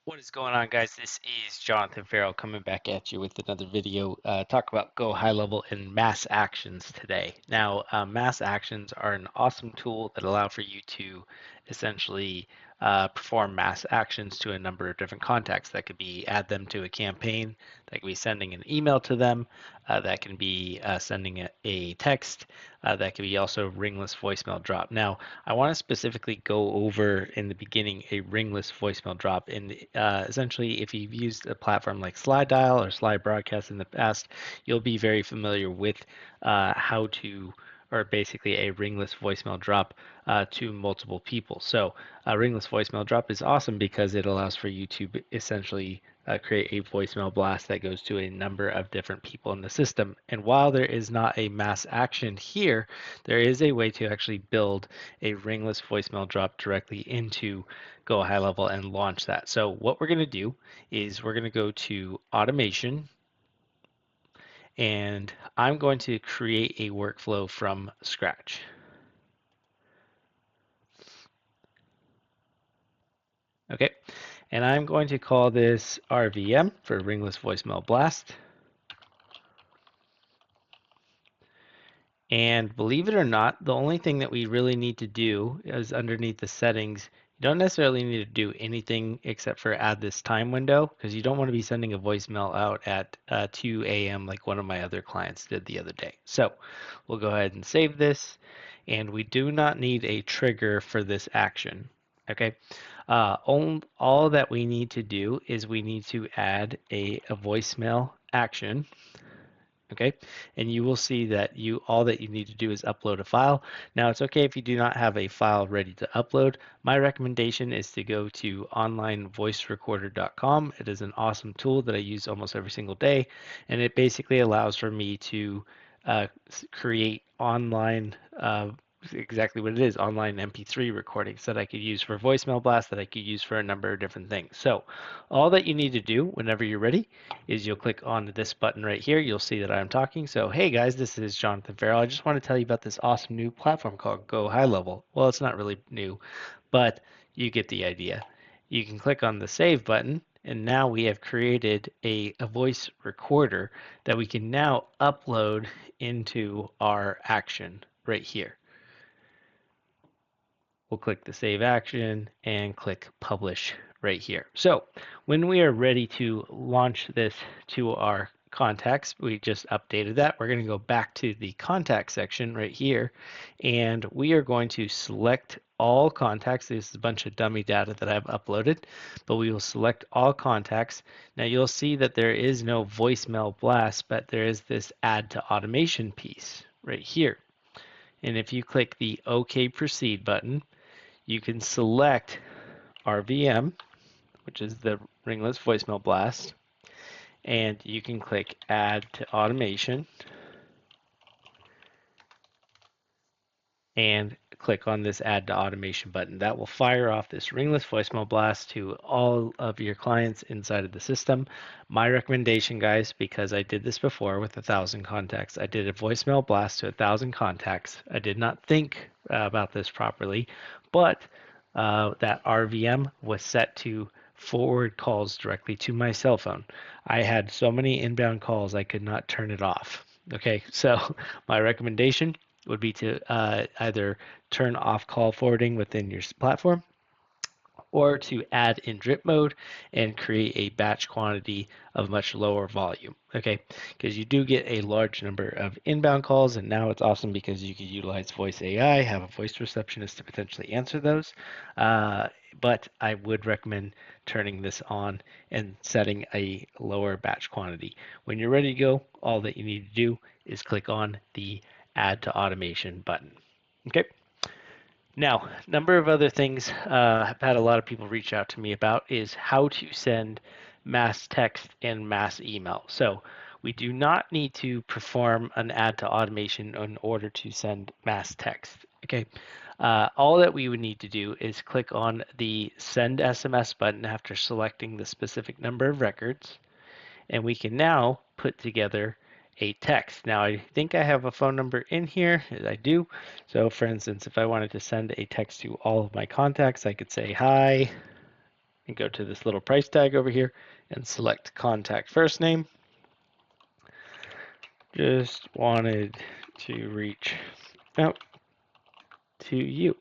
What is going on, guys? This is Jonathan Ferrell coming back at you with another video. Talk about Go High Level and mass actions today. Now, mass actions are an awesome tool that allow for you to essentially perform mass actions to a number of different contacts. That could be add them to a campaign, that could be sending an email to them, that can be sending a text, that could be also ringless voicemail drop. Now, I want to specifically go over in the beginning a ringless voicemail drop. And essentially, if you've used a platform like Slide Dial or Slide Broadcast in the past, you'll be very familiar with how to, or basically a ringless voicemail drop to multiple people. So a ringless voicemail drop is awesome because it allows for you to essentially create a voicemail blast that goes to a number of different people in the system. And while there is not a mass action here, there is a way to actually build a ringless voicemail drop directly into GoHighLevel and launch that. So what we're going to do is we're going to go to automation, and I'm going to create a workflow from scratch. Okay, and I'm going to call this RVM for ringless voicemail blast. And believe it or not, the only thing that we really need to do is underneath the settings. You don't necessarily need to do anything except for add this time window, because you don't want to be sending a voicemail out at 2 a.m. like one of my other clients did the other day. So we'll go ahead and save this, and we do not need a trigger for this action. Okay, all that we need to do is we need to add a voicemail action. Okay, and you will see that all that you need to do is upload a file. Now, it's okay if you do not have a file ready to upload. My recommendation is to go to onlinevoicerecorder.com. It is an awesome tool that I use almost every single day, and it basically allows for me to create online exactly what it is, online MP3 recordings that I could use for voicemail blast, that I could use for a number of different things. So all that you need to do whenever you're ready is you'll click on this button right here. You'll see that I'm talking. So hey guys, this is Jonathan Farrell. I just want to tell you about this awesome new platform called Go High Level. Well, it's not really new, but you get the idea. You can click on the save button, and now we have created a voice recorder that we can now upload into our action right here. We'll click the save action and click publish right here. So when we are ready to launch this to our contacts, we just updated that. We're going to go back to the contact section right here, and we are going to select all contacts. This is a bunch of dummy data that I've uploaded, but we will select all contacts. Now you'll see that there is no voicemail blast, but there is this add to automation piece right here. And if you click the OK Proceed button, you can select RVM, which is the ringless voicemail blast, and you can click Add to Automation and click on this Add to Automation button. That will fire off this ringless voicemail blast to all of your clients inside of the system. My recommendation, guys, because I did this before with 1,000 contacts, I did a voicemail blast to 1,000 contacts. I did not think about this properly, but that RVM was set to forward calls directly to my cell phone. I had so many inbound calls I could not turn it off. Okay, so my recommendation would be to either turn off call forwarding within your platform, or to add in drip mode and create a batch quantity of much lower volume. Okay, because you do get a large number of inbound calls, and now it's awesome because you can utilize voice AI, have a voice receptionist to potentially answer those. But I would recommend turning this on and setting a lower batch quantity. When you're ready to go, all that you need to do is click on the Add to Automation button. Okay. Now, a number of other things I've had a lot of people reach out to me about is how to send mass text and mass email. So we do not need to perform an add to automation in order to send mass text. Okay. All that we would need to do is click on the send SMS button after selecting the specific number of records, and we can now put together a text. Now, I think I have a phone number in here. I do. So, for instance, if I wanted to send a text to all of my contacts, I could say, hi, and go to this little price tag over here and select contact first name. Just wanted to reach out to you.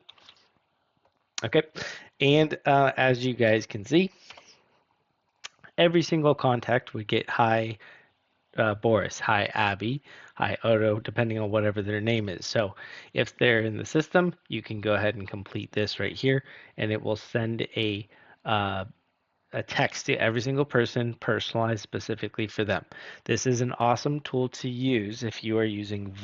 Okay, and as you guys can see, every single contact would get hi Boris, hi Abby, hi Otto, depending on whatever their name is. So if they're in the system, you can go ahead and complete this right here, and it will send uh, a text to every single person personalized specifically for them. This is an awesome tool to use if you are using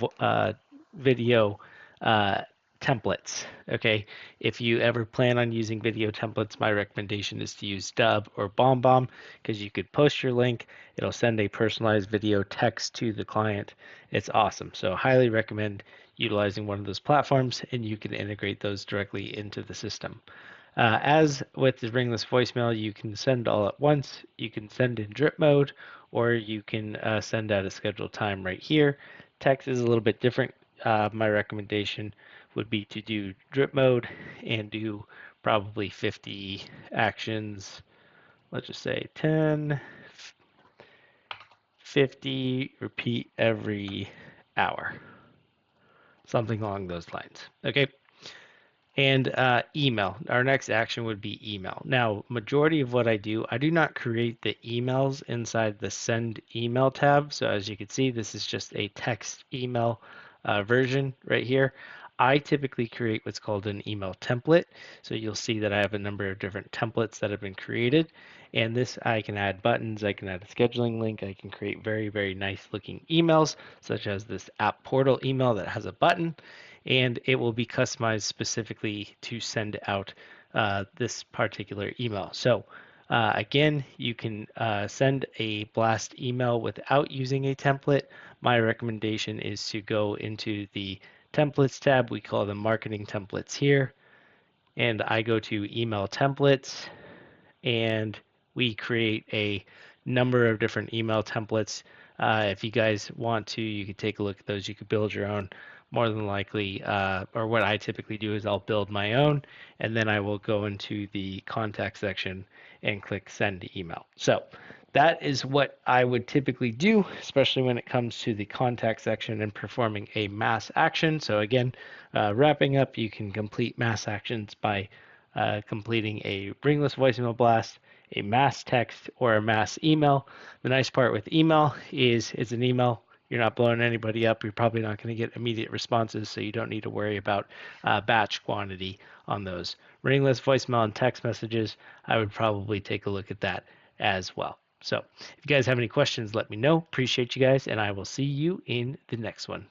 video uh, templates. Okay, if you ever plan on using video templates, my recommendation is to use Dubb or BombBomb because you could post your link, it'll send a personalized video text to the client. It's awesome. So highly recommend utilizing one of those platforms, and you can integrate those directly into the system. As with the ringless voicemail, you can send all at once, you can send in drip mode, or you can send at a scheduled time right here. Text is a little bit different. My recommendation would be to do drip mode and do probably 50 actions. Let's just say 10, 50, repeat every hour, something along those lines. Okay. And email. Our next action would be email. Now, majority of what I do not create the emails inside the send email tab. So as you can see, this is just a text email version right here. I typically create what's called an email template. So you'll see that I have a number of different templates that have been created. And this, I can add buttons, I can add a scheduling link, I can create very, very nice looking emails, such as this app portal email that has a button, and it will be customized specifically to send out this particular email. So again, you can send a blast email without using a template. My recommendation is to go into the templates tab. We call them marketing templates here. And I go to email templates, and we create a number of different email templates. If you guys want to, you could take a look at those. You could build your own. More than likely, or what I typically do is I'll build my own, and then I will go into the contact section and click send email. So that is what I would typically do, especially when it comes to the contact section and performing a mass action. So again, wrapping up, you can complete mass actions by completing a ringless voicemail blast, a mass text, or a mass email. The nice part with email is it's an email. You're not blowing anybody up. You're probably not going to get immediate responses, so you don't need to worry about batch quantity on those. Ringless voicemail and text messages, I would probably take a look at that as well. So if you guys have any questions, let me know. Appreciate you guys, and I will see you in the next one.